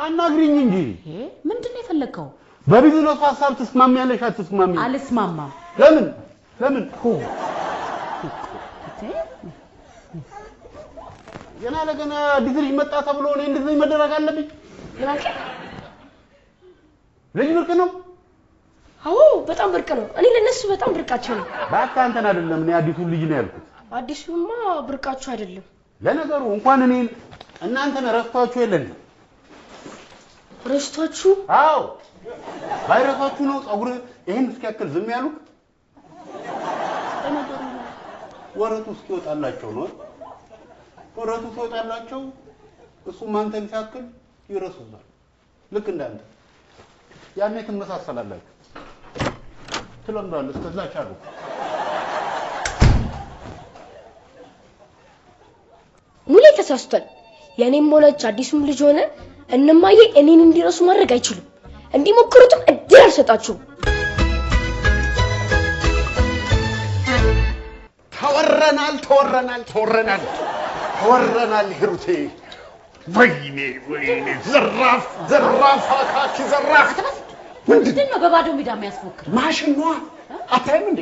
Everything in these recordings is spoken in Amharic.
አናግሪኝ እንጂ ምንድነው የፈለከው በቢዝነሱ ሐሳብ ተስማሚያለሽ አትስማሚ አልስማማም ለምን ሆ ገና አዲስ ልጅ መጣ ተብሎ እኔ እንደዚህ መደረግ አለብኝ ይላልከ ልጅ ብርቅ ነው አዎ በጣም ብርቅ ነው እኔ ለነሱ በጣም ብርቃቸው ነው ባካ አንተን አይደለም እኔ አዲሱ ልጅ ነው ያልኩት አዲሱማ ብርቃቸው አይደለም ለነገሩ እንኳን እኔ እናንተን ረስቷችሁ የለን ረስቷችሁ አዎ ባይረሳችሁ ነው ጸጉር ይሄን እስኪያክል ዝም ያሉት ለነገሩ ወረቱ እስኪወጣላቸው ነው ወረቱ ሲወጣላቸው እሱም አንተን ሲያክል ይረሱታል ልክ እንዳንተ ያኔ ትመሳሰላላችሁ ትለምዳለህ እስከዛ ቻሉ ሙሌ ተሳስቷል የኔም ሆነች አዲሱም ልጅ ሆነ እንማዬ እኔን እንዲረሱ ማድረግ አይችሉም እንዲሞክሩትም እድል አልሰጣቸውም ተወረናል ሂሩቴ ወይኔ ዘራፍ አካኪ ዘራፍ ምንድነው በባዶ ሜዳ የሚያስፎክር ማሽን ነው አታይም እንዴ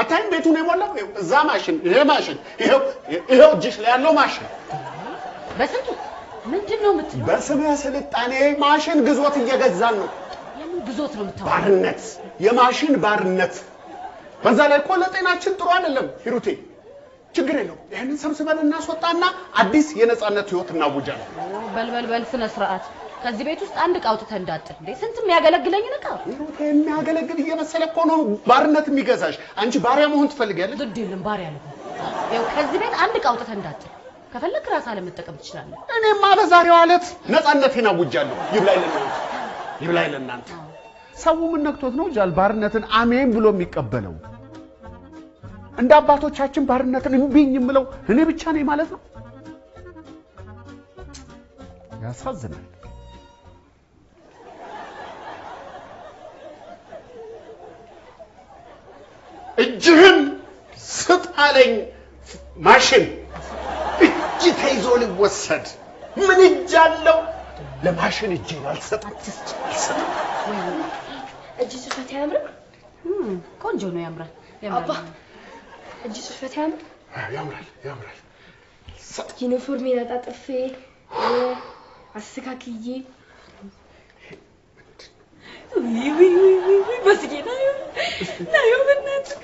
አታይም ቤቱን የሞላው እዛ ማሽን ይሄው እጅሽ ላይ ያለው ማሽን በስንቱ ምንድነው የምትለው በስመ ስልጣኔ ማሽን ግዞት እየገዛን ነው የምን ግዞት ነው የምታወራው ባርነት የማሽን ባርነት በዛ ላይ እኮ ለጤናችን ጥሩ አይደለም ሂሩቴ ችግር የለው ይሄንን ሰብስበን እናስወጣና አዲስ የነጻነት ህይወት እናውጃለን በል ስነ ስርዓት ከዚህ ቤት ውስጥ አንድ ቃውጥተ እንዳጥል እንዴ ስንት የሚያገለግለኝ ነቃ ሂሩቴ የሚያገለግል እየመሰለ እኮ ነው ባርነት የሚገዛሽ አንቺ ባሪያ መሆን ትፈልጊያለሽ ግድ የለም ባሪያ ነው ያው ከዚህ ቤት አንድ ቃውጥተ እንዳጥል ከፈለክ ራስ አለ መጠቀም ትችላለህ እኔማ በዛሬው አለት ነጻነቴን አውጃለሁ ይብላኝ ለእናንተ ሰው ምን ነክቶት ነው ጃል ባርነትን አሜን ብሎ የሚቀበለው እንደ አባቶቻችን ባርነትን እንብኝ የምለው እኔ ብቻ ነኝ ማለት ነው ያሳዝናል እጅህን ስጣለኝ ማሽን እጅ ተይዞ ሊወሰድ ምን እጃለው ለማሽን እጄን አልሰጣችስ እጅ ጽፈት ያምራል ቆንጆ ነው ያምራል አባ እጅ ጽፈት ያምራል ዩኒፎርሜን አጣጥፌ አስተካክዬ ውይ በስጌና ነው በእናትህ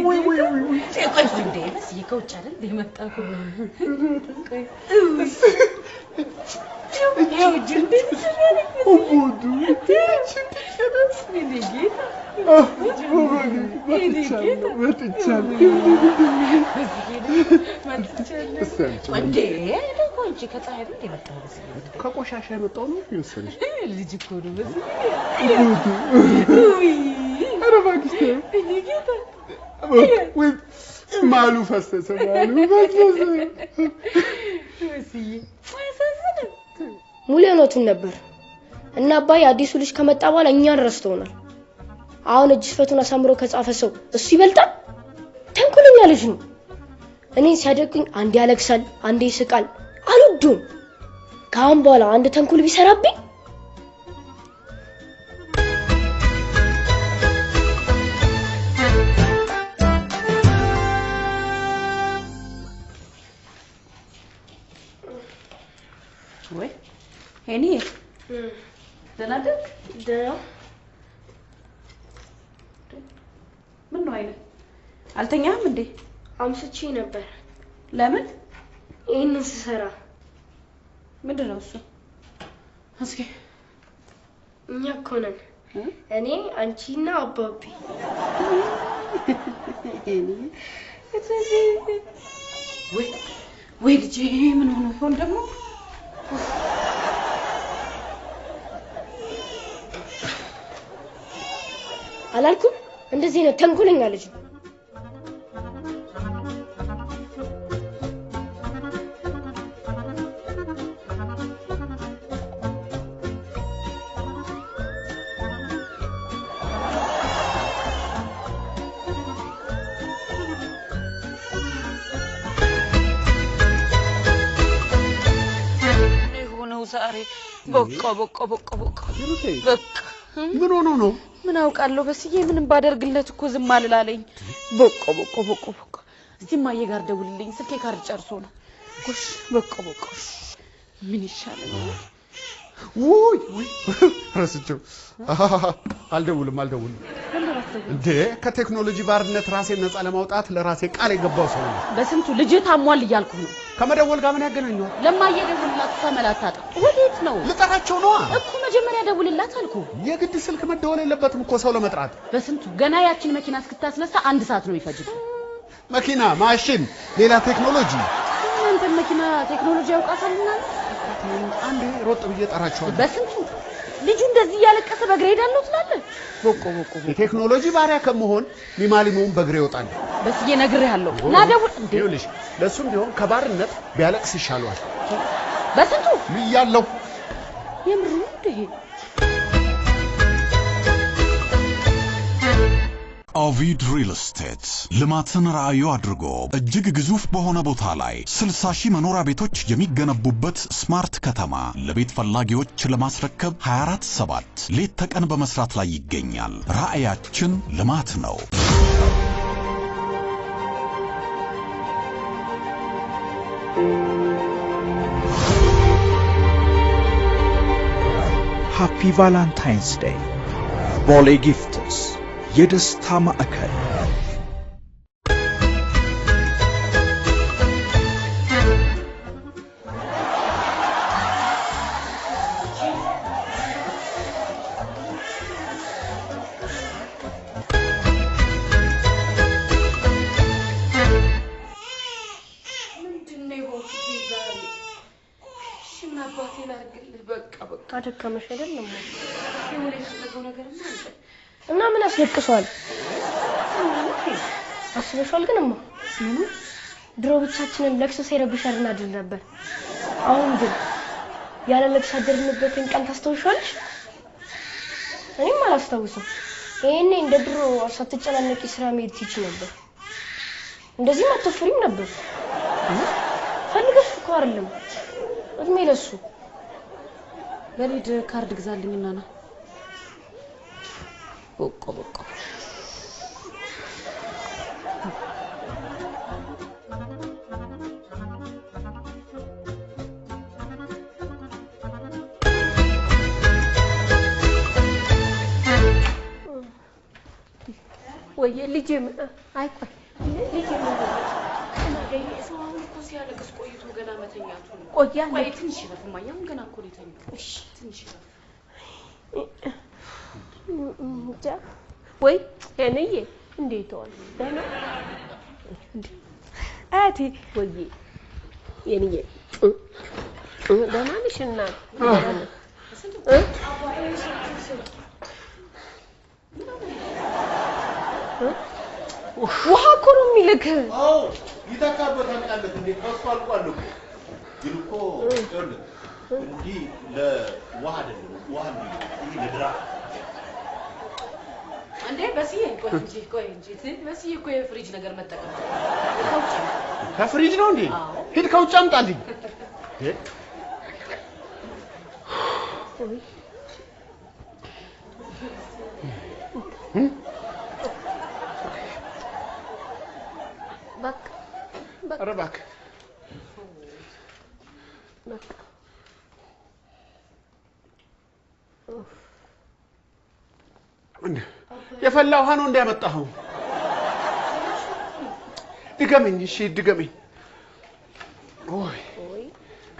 ወይ ቆይ እንዴ በስጌ ከውጭ አይደል የመጣው ያው ጅንዴ ኦቦዱ ከቆሻሻ የመጣው ነው ይወሰልሽ ልጅ እኮ ነው በዚህ አረባክስተ ወይ ማሉ ፈሰሰ ሙሌ ኖቱን ነበር እና አባይ አዲሱ ልጅ ከመጣ በኋላ እኛን ረስተውናል አሁን እጅ ጽፈቱን አሳምሮ ከጻፈ ሰው እሱ ይበልጣል ተንኩለኛ ልጅ ነው እኔን ሲያደግኝ አንዴ ያለቅሳል አንዴ ይስቃል አልወዱም ካሁን በኋላ አንድ ተንኩል ቢሰራብኝ ወይ ሄኒ ደናደክ ደና ምን ነው አይነ አልተኛም እንዴ አምስቼ ነበር ለምን ይሄንን ስሰራ ምንድነው እሱ እስኪ እኛ እኮ ነን እኔ አንቺና አባቢ ወይ ልጄ ምን ሆኖ ይሆን ደግሞ አላልኩም እንደዚህ ነው ተንኩለኛ ልጅ ነው ዛሬ በቃ በቃ ምን ሆኖ ነው ምን አውቃለሁ በስዬ ምንም ባደርግለት እኮ ዝም አልላለኝ በቃ እዚህ ማየ ጋር ደውልልኝ ስልኬ ካርድ ጨርሶ ነው ጎሽ በቃ ምን ይሻላል ውይ ረስቸው አልደውልም እንዴ ከቴክኖሎጂ ባርነት ራሴን ነፃ ለማውጣት ለራሴ ቃል የገባው ሰው ነው በስንቱ ልጅ ታሟል እያልኩ ነው ከመደወል ጋር ምን ያገናኘዋል ለማየ ደውልላት ተመላታጣ ወዴት ነው ልጠራቸው ነው እኮ መጀመሪያ ደውልላት አልኩ የግድ ስልክ መደወል የለበትም እኮ ሰው ለመጥራት በስንቱ ገና ያችን መኪና እስክታስነሳ 1 ሰዓት ነው ይፈጅብ መኪና ማሽን ሌላ ቴክኖሎጂ አንተ መኪና ቴክኖሎጂ ያውቃታልና አንዴ ሮጥ ብዬ ጠራቸዋለሁ በስንቱ ልጅ እንደዚህ ያለቀሰ በግሬ ሄዳለው ትላለ በቆ የቴክኖሎጂ ባሪያ ከመሆን ሚማሊሞን በግሬ ይወጣል በስዬ ነግሬሃለሁ ና ደውል ይኸውልሽ ለሱም ቢሆን ከባርነት ቢያለቅስ ይሻላል በስንቱ ልያለው የምሩ እንዴ ኦቪድ ሪል ስቴት ልማትን ራዕዩ አድርጎ እጅግ ግዙፍ በሆነ ቦታ ላይ 60,000 መኖሪያ ቤቶች የሚገነቡበት ስማርት ከተማ ለቤት ፈላጊዎች ለማስረከብ 24/7 ሌት ተቀን በመስራት ላይ ይገኛል። ራዕያችን ልማት ነው። ሃፒ ቫላንታይንስ ዴይ ቦሌ ጊፍትስ የደስታ ማዕከል አደከመሽ አይደለም እና ምን አስለቅሷል አስበሻል ግን እማ ድሮ ብቻችንን ለቅሶ ሳይረብሻል እናድር ነበር አሁን ግን ያለ ለቅሶ አደርንበትን ቀን ታስተውሻለሽ እኔም አላስተውስም ይሄኔ እንደ ድሮ ሳትጨናነቂ ስራ መሄድ ትችይ ነበር እንደዚህ አትፈሪም ነበር ፈልገሽ እኮ አይደለም እድሜ ለሱ ለሊድ ካርድ ግዛልኝና ና በቃ ወይ ልጄ አይቆይ ልጄ ሰው እኮ ሲያለቅስ ቆይቶ ገና መተኛቱ ነው ቆያ ወይ ትንሽ ረፍማያም ገና እኮ ሊተኛ እሺ ትንሽ ወይ እኔዬ እንዴት ዋል ደህና አቲ ወይ የኔዬ ደህና ነሽ እናት ውሃ እኮ ነው የሚልክ አዎ ይተካበታል ቃለት እንዴ ከሱ አልቋል እኮ ይልኮ ይወል እንዲ ለውሃ አይደለም ውሃ እንዲ ለድራ እንዴ በስዬ ቆይ እንጂ በስዬ እኮ የፍሪጅ ነገር መጠቀም ከፍሪጅ ነው እንዴ ሂድ ከውጭ አምጣልኝ ረባክ የፈላ ውሃ ነው እንዲያመጣው ድገመኝ እሺ ድገመኝ ኦይ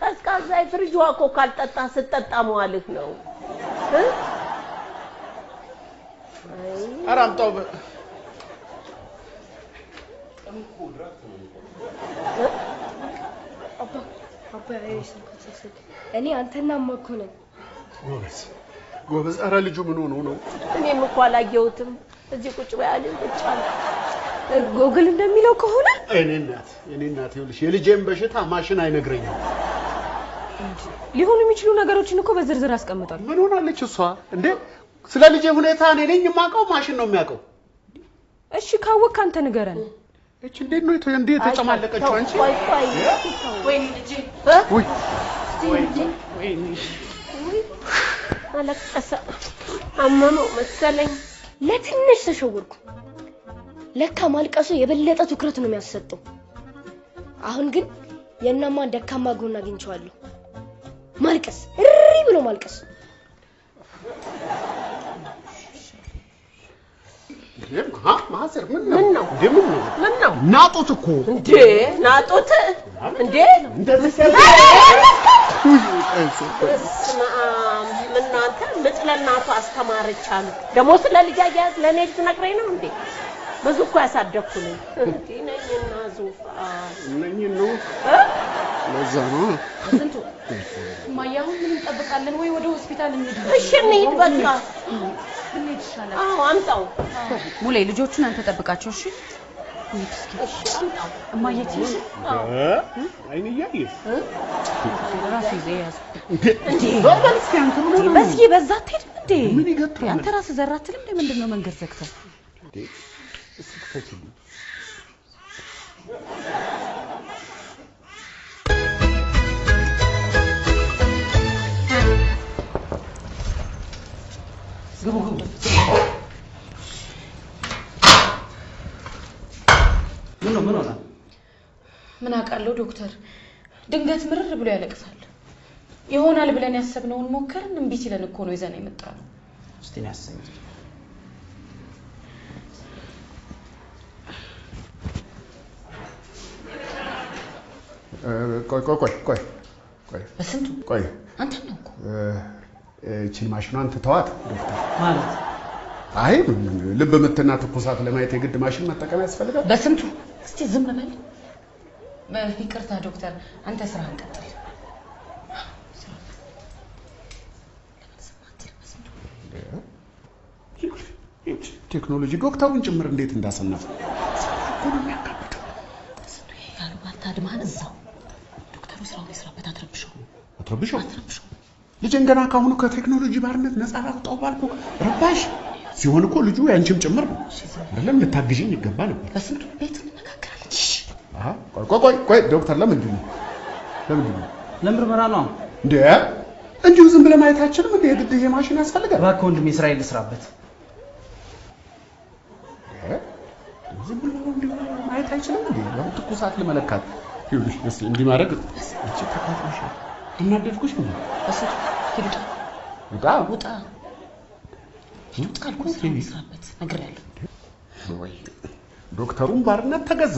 ቀዝቃዛ ፍሪጅ ውሃ እኮ ካልጠጣ ስትጠጣ መዋልህ ነው አራምጣው እኔ አንተና ማኮነን ጎበዝ አረ ልጁ ምን ሆኖ ነው እኔም እኮ አላየሁትም እዚህ ቁጭ በያለኝ ቁጭ አለ ጎግል እንደሚለው ከሆነ እኔ እናት ይኸውልሽ የልጄን በሽታ ማሽን አይነግረኝም ሊሆኑ የሚችሉ ነገሮችን እኮ በዝርዝር አስቀምጣለሁ ምን ሆናለች እሷ እንዴ ስለ ልጄ ሁኔታ እኔ ነኝ የማውቀው ማሽን ነው የሚያውቀው እሺ ካወቅ አንተ ንገረን እቺ እንዴት ነው እንዴት ተጨማለቀችው አንቺ ወይ ልጄ ወይ አለቀሰ አመመው መሰለኝ ለትንሽ ተሸወርኩ ለካ ማልቀሱ የበለጠ ትኩረት ነው የሚያሰጠው አሁን ግን የእናማን ደካማ ጎን አግኝቻለሁ ማልቀስ እሪ ብሎ ማልቀስ ማዘር ምን ነው ናጡት እኮ እንዴ ናጡት እንዴ እንደዚህ ምን አንተ ለጥለናቱ አስተማረች አሉ ደሞ ስለ ልጅ አያዝ ለኔ ትነግረኝ ነው እንዴ ብዙ እኮ ያሳደኩ ነኝ እንዴ ነኝና ዙፋን ነኝ ነው ለዛ ነው ስንቱ ማያው ምን እንጠብቃለን ወይ ወደ ሆስፒታል እንሂድ እሺ እንሂድ በቃ እንሂድ ይሻላል አዎ አምጣው ሙሌ ልጆቹን አንተ ጠብቃቸው እሺ እሺ አምጣው እማዬ ትይሽ አይኔ ያየ ራስ ይዘያዝ እንዴ በልስኪ አንተ ምን በስኪ በዛ ትሄድ እንዴ ምን ይገጥራል አንተ ራስ ዘራትልም እንዴ ምንድነው መንገድ ዘግተህ እንዴ እስክፈችልኝ ግቡ ምን ሆነ ምን አውቃለሁ ዶክተር ድንገት ምርር ብሎ ያለቅሳል ይሆናል ብለን ያሰብነውን ሞከርን እንቢ ሲለን እኮ ነው ይዘና የመጣነው እስቲ ነው ያሰኝ ቆይ በስንቱ ቆይ አንተ ነው እኮ እቺን ማሽኗን ተዋት ዶክተር ማለት አይ ልብ ምትና ትኩሳት ለማየት የግድ ማሽን መጠቀም ያስፈልጋል በስንቱ እስቲ ዝም በል ይቅርታ ዶክተር አንተ ስራህን ቀጥል ቴክኖሎጂ ዶክተሩን ጭምር እንዴት እንዳሰነፈ ሁሉ የሚያካብደው በስንቱ ያሉ ባታድማን እዛው ዶክተሩ ስራውን ይስራበት አትረብሽው ልጅን ገና ካሁኑ ከቴክኖሎጂ ባርነት ነፃ አውጣው ባልኩ ረባሽ ሲሆን እኮ ልጁ ያንቺም ጭምር ነው አይደለም ልታግዢኝ ይገባ ነበር በስንቱ ቤት እንነጋገራለን ቆይ ዶክተር ለምንድን ነው ለምርመራ ነው እንዴ እንዲሁ ዝም ብለህ ማየት አይችልም እንዴ የግድ ይሄ ማሽን ያስፈልጋል እባክህ ወንድሜ እስራኤል ልስራበት ዝም ብለህ እንዲሁ ማየት አይችልም እንዴ ያው ትኩሳት ለመለካት ይኸውልሽ እስቲ እንዲህ ማድረግ እቺ ተካትለሽ እናደድኩሽ ነው በስንቱ ሂድ ውጣ ይውጣል ኮንትራ ይስራበት ነግሬያለሁ ወይ ዶክተሩን ባርነት ተገዛ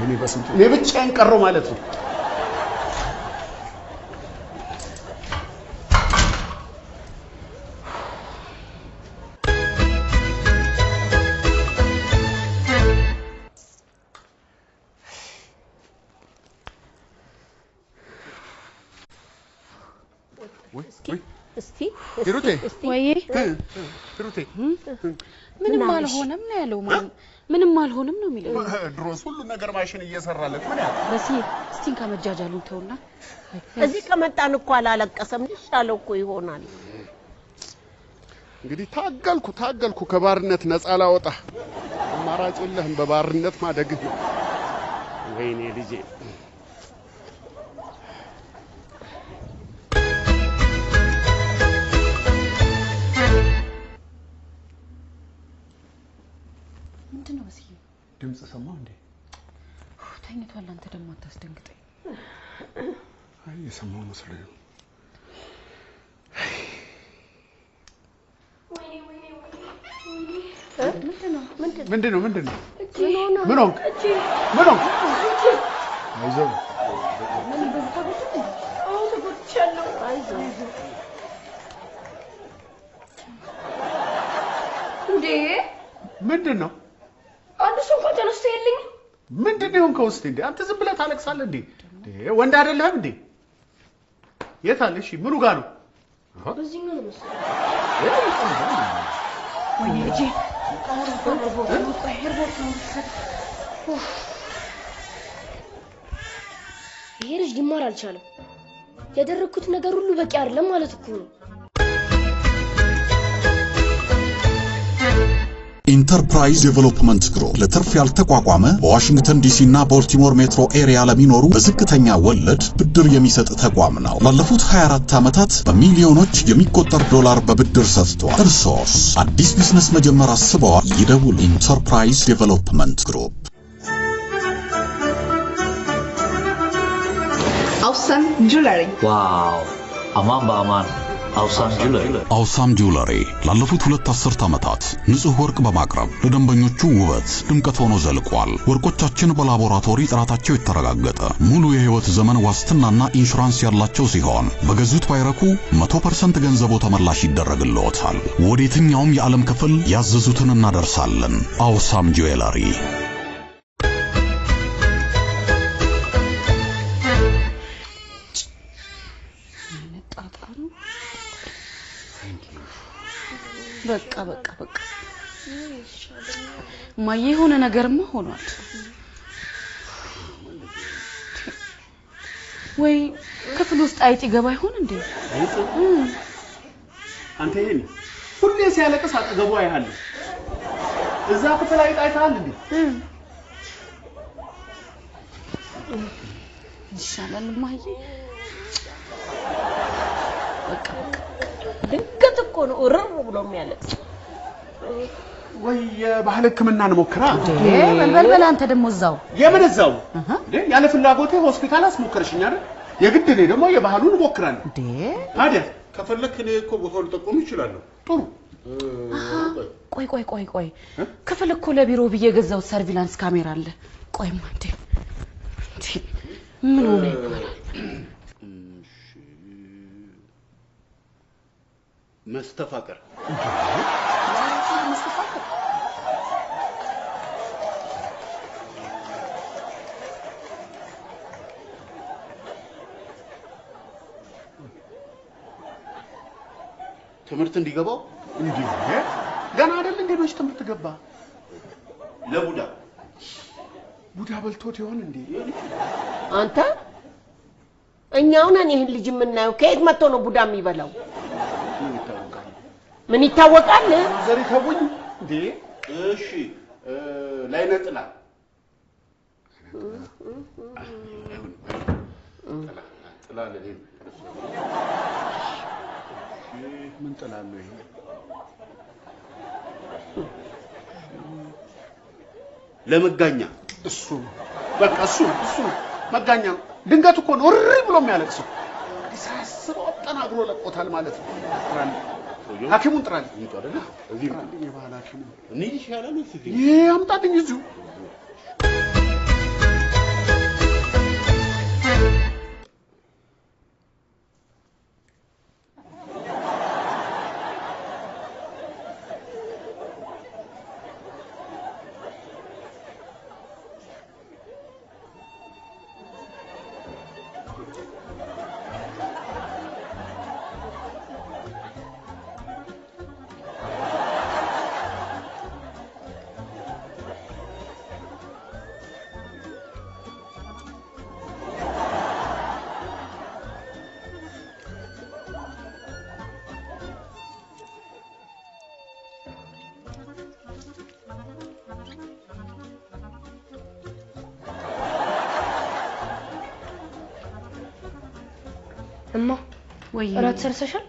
እኔ በስንቱ እኔ ብቻዬን ቀረው ማለት ነው እስቲ ሂሩቴ ወይ ሂሩቴ ምንም አልሆነም ነው ያለው ማን ምንም አልሆነም ነው የሚለው ድሮስ ሁሉ ነገር ማሽን እየሰራለት ምን ያህል በሲ እስቲን ከመጃጃሉን ተውና እዚህ ከመጣን እኮ አላለቀሰም ይሻለው እኮ ይሆናል እንግዲህ ታገልኩ ከባርነት ነፃ ላወጣ አማራጭ የለህም በባርነት ማደግ ወይኔ ልጄ ምንድነው በሲ ድምጽ ሰማው እንዴ ተኝቷል አንተ ደግሞ አታስደንግጠኝ አይ የሰማው መስሎኝ ምንድነው ምን ሆንክ አይዞህ እንዴ ምንድነው አንዱ ሰው እንኳን ተነስቶ የለኝ ምንድነው የሆንከው እስቲ እንዴ አንተ ዝም ብለህ ታለቅሳለህ እንዴ ወንድ አይደለህም እንዴ የት አለ እሺ ምኑ ጋር ነው በዚህኛው ነው መሰለኝ ወይኔ ልጄ ይሄ ልጅ ሊማር አልቻለም ያደረኩት ነገር ሁሉ በቂ አይደለም ማለት እኮ ነው ኢንተርፕራይዝ ዴቨሎፕመንት ግሩፕ ለትርፍ ያልተቋቋመ በዋሽንግተን ዲሲ እና ቦልቲሞር ሜትሮ ኤሪያ ለሚኖሩ በዝቅተኛ ወለድ ብድር የሚሰጥ ተቋም ነው። ላለፉት 24 ዓመታት በሚሊዮኖች የሚቆጠር ዶላር በብድር ሰጥቷል። እርሶስ አዲስ ቢዝነስ መጀመር አስበዋል? ይደውሉ። ኢንተርፕራይዝ ዴቨሎፕመንት ግሩፕ። Awesome Jewelry. ዋው! አማን በአማን አውሳም ጁለሪ ላለፉት 2 አስርት ዓመታት ንጹህ ወርቅ በማቅረብ ለደንበኞቹ ውበት ድምቀት ሆኖ ዘልቋል። ወርቆቻችን በላቦራቶሪ ጥራታቸው የተረጋገጠ ሙሉ የህይወት ዘመን ዋስትናና ኢንሹራንስ ያላቸው ሲሆን በገዙት ባይረኩ 100% ገንዘቦ ተመላሽ ይደረግልዎታል። ወደ የትኛውም የዓለም ክፍል ያዘዙትን እናደርሳለን። አውሳም ጁለሪ። በቃ ማየ የሆነ ነገርማ ሆኗል። ወይ ክፍል ውስጥ አይጥ ይገባ ይሆን እንዴ? አንተ ይሄን ሁሌ ሲያለቅስ አጠገቡ አይሃል። እዛ ክፍል አይጥ አይታል እንዴ? ይሻላል ማየ። በቃ ድንገት እኮ ነው እርር ብሎ የሚያለቅስ። ወይ የባህል ህክምና እንሞክራ። በልበል አንተ ደግሞ እዛው የምን እዛው እንዴ? ያለ ፍላጎቴ ሆስፒታል አስሞከርሽኝ አይደል? የግድ እኔ ደግሞ የባህሉን እሞክራለሁ እንዴ? ታዲያ ከፈለክ እኔ እኮ ቦታውን ልጠቁም ይችላል። ጥሩ። ቆይ ክፍል እኮ ለቢሮ ብዬ ገዛው ሰርቪላንስ ካሜራ አለ። ቆይማ እንዴ ምን ሆነ ይባላል? መስተፋቅር ትምህርት እንዲገባው እንዴ ገና አይደል እንዴ ነው ትምህርት ገባ? ለቡዳ በልቶት ይሆን እንዴ? አንተ እኛው ነን ይሄን ልጅ የምናየው። ከየት መጥቶ ነው ቡዳ የሚበላው? ምን ይታወቃል? ዘሪ ተቡኝ እንዴ? እሺ ላይ ነጥላ ጥላ ለኔ ምን ጥላለሁ? ይሄ ለመጋኛ እሱ በቃ እሱ መጋኛ ድንገት እኮ ነው እሪ ብሎ የሚያለቅሰው። ሳስበው አጠናግሮ ለቆታል ማለት ነው። ሐኪሙን ጥራልኝ። ይጣ አይደል? እዚህ የባህል ሐኪሙ እኔ ይሻላል ነው ሲል አምጣልኝ እዚሁ። እማ ወይ እራት ሰርሰሻል?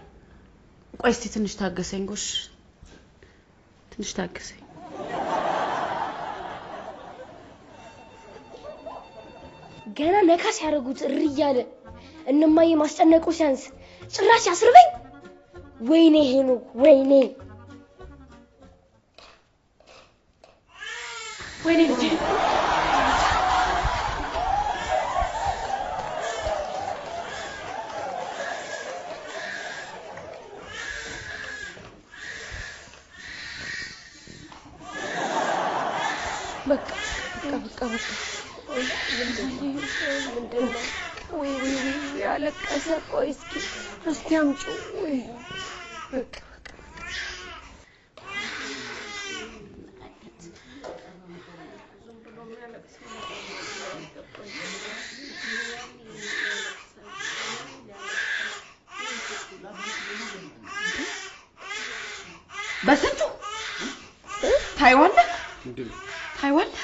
ቆይ እስቲ ትንሽ ታገሰኝ። ጎሽ ትንሽ ታገሰኝ። ገና ነካስ ያረጉት እሪ እያለ እነማዬ ማስጨነቁ ሲያንስ ጭራሽ ያስርበኝ። ወይኔ ሄኖክ ወይኔ ልጄ በቃ ምንድነው? ወይ ያለቀሰ። ቆይ እስኪ አምጪው። ወይ በቃ በስንቱ ታይዋለህ ታይዋለህ